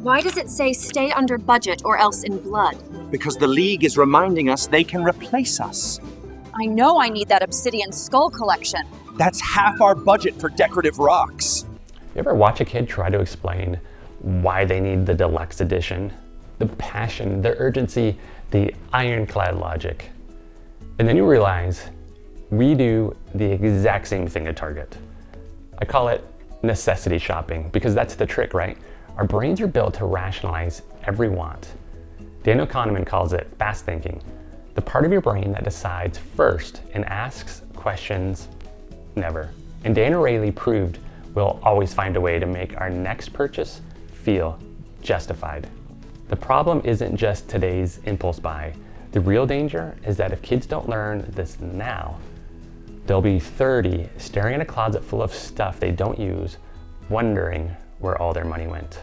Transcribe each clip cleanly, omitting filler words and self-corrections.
Why does it say stay under budget or else in blood? Because the League is reminding us they can replace us. I know I need that obsidian skull collection. That's half our budget for decorative rocks. You ever watch a kid try to explain why they need the deluxe edition? The passion, the urgency, the ironclad logic. And then you realize we do the exact same thing at Target. I call it necessity shopping because that's the trick, right? Our brains are built to rationalize every want. Daniel Kahneman calls it fast thinking, the part of your brain that decides first and asks questions never. And Dan O'Reilly proved we'll always find a way to make our next purchase feel justified. The problem isn't just today's impulse buy. The real danger is that if kids don't learn this now, they'll be 30 staring at a closet full of stuff they don't use, wondering where all their money went.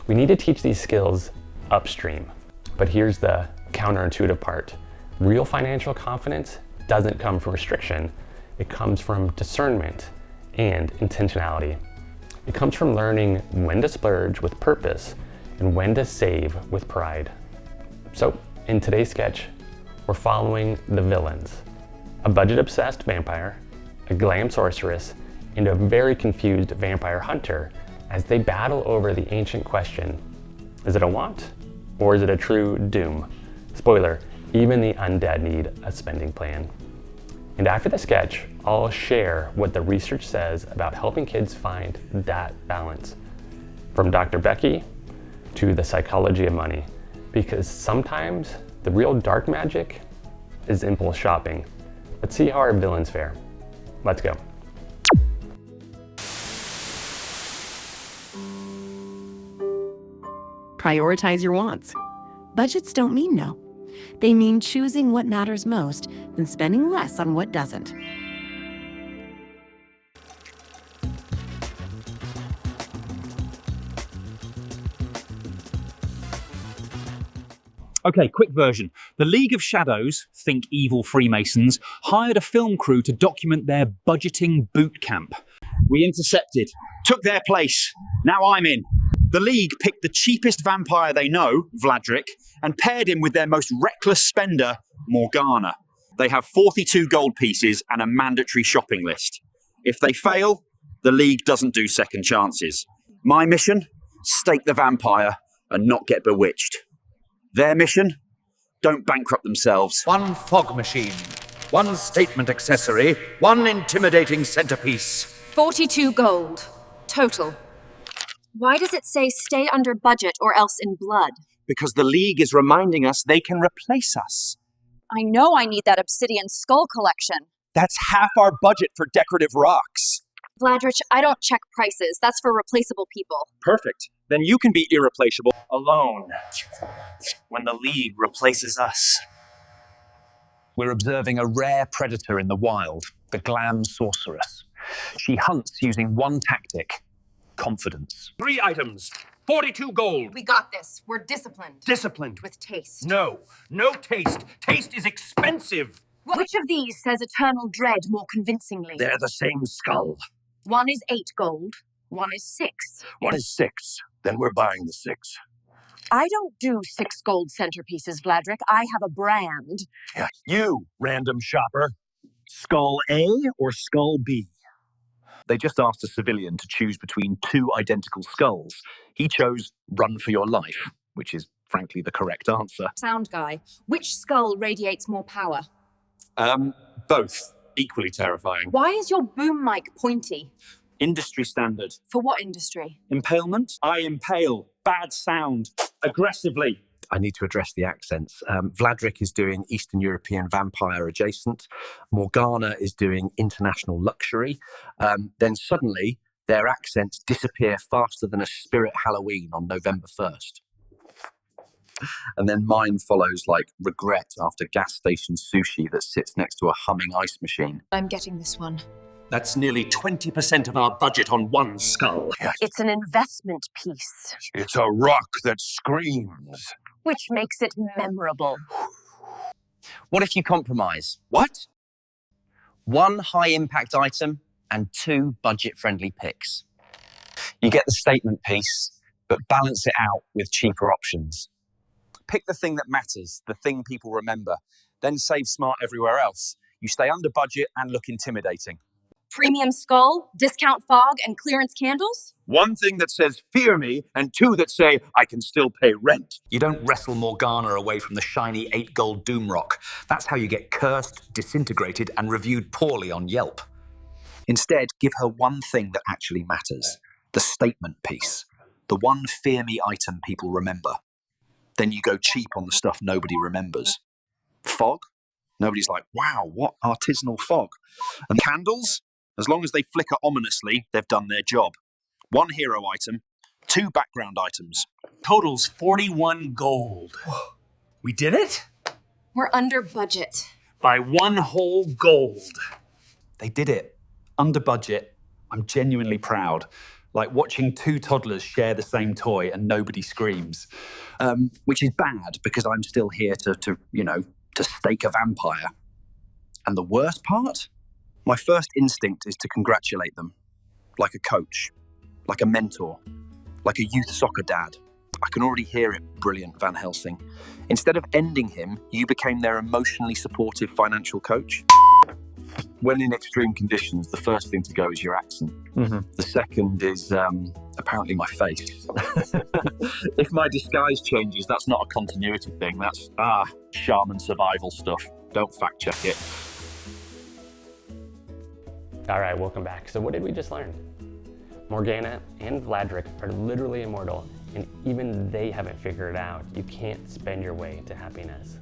We need to teach these skills upstream. But here's the counterintuitive part. Real financial confidence doesn't come from restriction. It comes from discernment and intentionality. It comes from learning when to splurge with purpose and when to save with pride. So in today's sketch, we're following the villains. A budget-obsessed vampire, a glam sorceress, and a very confused vampire hunter as they battle over the ancient question, is it a want or is it a true doom? Spoiler, even the undead need a spending plan. And after the sketch, I'll share what the research says about helping kids find that balance. From Dr. Becky to the psychology of money, because sometimes the real dark magic is impulse shopping. Let's see how our villains fare. Let's go. Prioritize your wants. Budgets don't mean no. They mean choosing what matters most and spending less on what doesn't. Okay, quick version. The League of Shadows, think evil Freemasons, hired a film crew to document their budgeting boot camp. We intercepted, took their place. Now I'm in. The League picked the cheapest vampire they know, Vladric, and paired him with their most reckless spender, Morgana. They have 42 gold pieces and a mandatory shopping list. If they fail, the League doesn't do second chances. My mission? Stake the vampire and not get bewitched. Their mission? Don't bankrupt themselves. One fog machine, one statement accessory, one intimidating centerpiece. 42 gold. Total. Why does it say stay under budget or else in blood? Because the League is reminding us they can replace us. I know I need that obsidian skull collection. That's half our budget for decorative rocks. Vladrich, I don't check prices. That's for replaceable people. Perfect. Then you can be irreplaceable. Alone. When the League replaces us. We're observing a rare predator in the wild, the glam sorceress. She hunts using one tactic: confidence. 3 items, 42 gold. We got this. We're disciplined. Disciplined. With taste. No taste. Taste is expensive. Which of these says eternal dread more convincingly? They're the same skull. One is 8 gold. One is 6. One is 6. Then we're buying the 6. I don't do 6 gold centerpieces, Vladric. I have a brand. Yeah, you, random shopper. Skull A or Skull B? They just asked a civilian to choose between 2 identical skulls. He chose Run for Your Life, which is frankly the correct answer. Sound guy, which skull radiates more power? Both. Equally terrifying. Why is your boom mic pointy? Industry standard. For what industry? Impalement? I impale. Bad sound. Aggressively. I need to address the accents. Vladric is doing Eastern European vampire adjacent. Morgana is doing international luxury. Then suddenly, their accents disappear faster than a spirit Halloween on November 1st. And then mine follows like regret after gas station sushi that sits next to a humming ice machine. I'm getting this one. That's nearly 20% of our budget on one skull. It's an investment piece. It's a rock that screams. Which makes it memorable. What if you compromise? What? 1 high-impact item and 2 budget-friendly picks. You get the statement piece, but balance it out with cheaper options. Pick the thing that matters, the thing people remember, then save smart everywhere else. You stay under budget and look intimidating. Premium skull, discount fog, and clearance candles? One thing that says fear me, and two that say I can still pay rent. You don't wrestle Morgana away from the shiny 8 gold doom rock. That's how you get cursed, disintegrated, and reviewed poorly on Yelp. Instead, give her one thing that actually matters. The statement piece. The one fear me item people remember. Then you go cheap on the stuff nobody remembers. Fog? Nobody's like, wow, what artisanal fog? And candles? As long as they flicker ominously, they've done their job. 1 hero item, 2 background items. Total's 41 gold. We did it? We're under budget. By 1 whole gold. They did it. Under budget. I'm genuinely proud. Like watching 2 toddlers share the same toy and nobody screams. Which is bad because I'm still here to stake a vampire. And the worst part? My first instinct is to congratulate them. Like a coach. Like a mentor. Like a youth soccer dad. I can already hear it, brilliant Van Helsing. Instead of ending him, you became their emotionally supportive financial coach. When in extreme conditions, the first thing to go is your accent. Mm-hmm. The second is apparently my face. If my disguise changes, that's not a continuity thing. That's, shaman survival stuff. Don't fact check it. All right, welcome back. So what did we just learn? Morgana and Vladric are literally immortal, and even they haven't figured it out. You can't spend your way to happiness.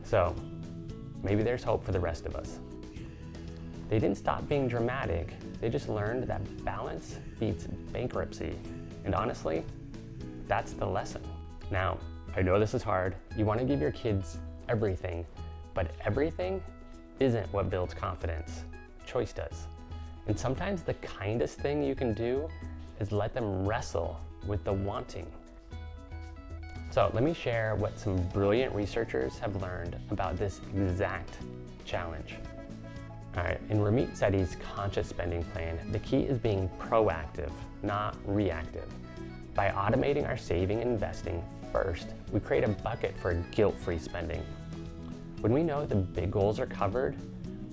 So maybe there's hope for the rest of us. They didn't stop being dramatic. They just learned that balance beats bankruptcy. And honestly, that's the lesson. Now, I know this is hard. You want to give your kids everything, but everything isn't what builds confidence. Choice does. And sometimes the kindest thing you can do is let them wrestle with the wanting. So let me share what some brilliant researchers have learned about this exact challenge. All right, in Ramit Sethi's conscious spending plan, the key is being proactive, not reactive. By automating our saving and investing first, we create a bucket for guilt-free spending. When we know the big goals are covered,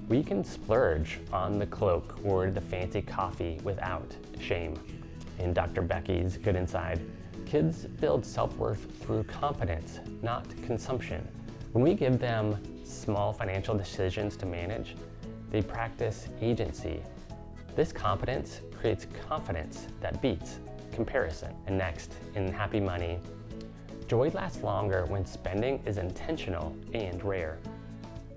we can splurge on the cloak or the fancy coffee without shame. In Dr. Becky's Good Inside, kids build self-worth through competence, not consumption. When we give them small financial decisions to manage, they practice agency. This competence creates confidence that beats comparison. And next, in Happy Money, joy lasts longer when spending is intentional and rare.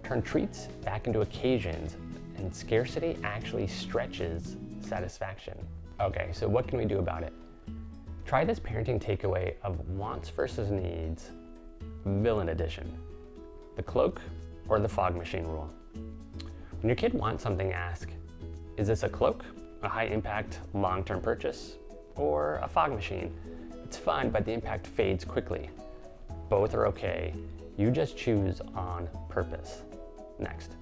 Turn treats back into occasions, and scarcity actually stretches satisfaction. Okay, so what can we do about it? Try this parenting takeaway of wants versus needs, villain edition. The cloak or the fog machine rule. When your kid wants something, ask, is this a cloak, a high impact, long-term purchase, or a fog machine? It's fun, but the impact fades quickly. Both are okay. You just choose on purpose. Next,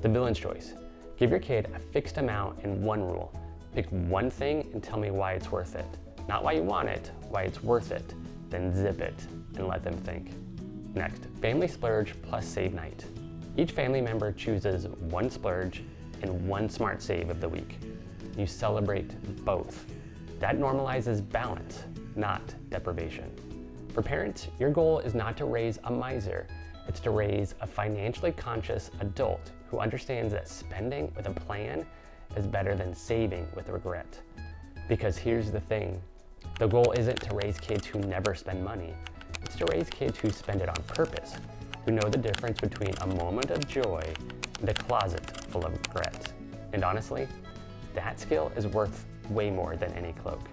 the villain's choice. Give your kid a fixed amount and one rule. Pick one thing and tell me why it's worth it. Not why you want it, why it's worth it. Then zip it and let them think. Next, family splurge plus save night. Each family member chooses one splurge and one smart save of the week. You celebrate both. That normalizes balance, not deprivation. For parents, your goal is not to raise a miser. It's to raise a financially conscious adult who understands that spending with a plan is better than saving with regret. Because here's the thing, the goal isn't to raise kids who never spend money. It's to raise kids who spend it on purpose, who know the difference between a moment of joy and a closet full of regret. And honestly, that skill is worth way more than any cloak.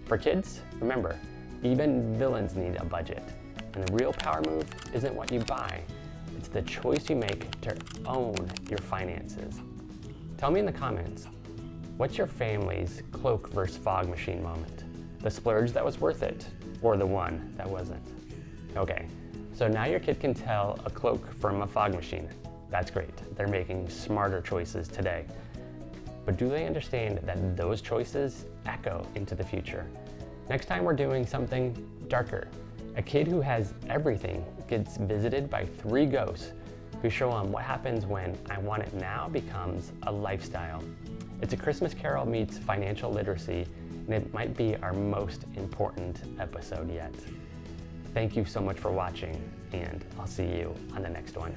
For kids, remember, even villains need a budget. And the real power move isn't what you buy, it's the choice you make to own your finances. Tell me in the comments, what's your family's cloak versus fog machine moment? The splurge that was worth it, or the one that wasn't? Okay, so now your kid can tell a cloak from a fog machine. That's great, they're making smarter choices today. But do they understand that those choices echo into the future? Next time we're doing something darker. A kid who has everything gets visited by 3 ghosts who show him what happens when I want it now becomes a lifestyle. It's a Christmas Carol meets financial literacy, and it might be our most important episode yet. Thank you so much for watching, and I'll see you on the next one.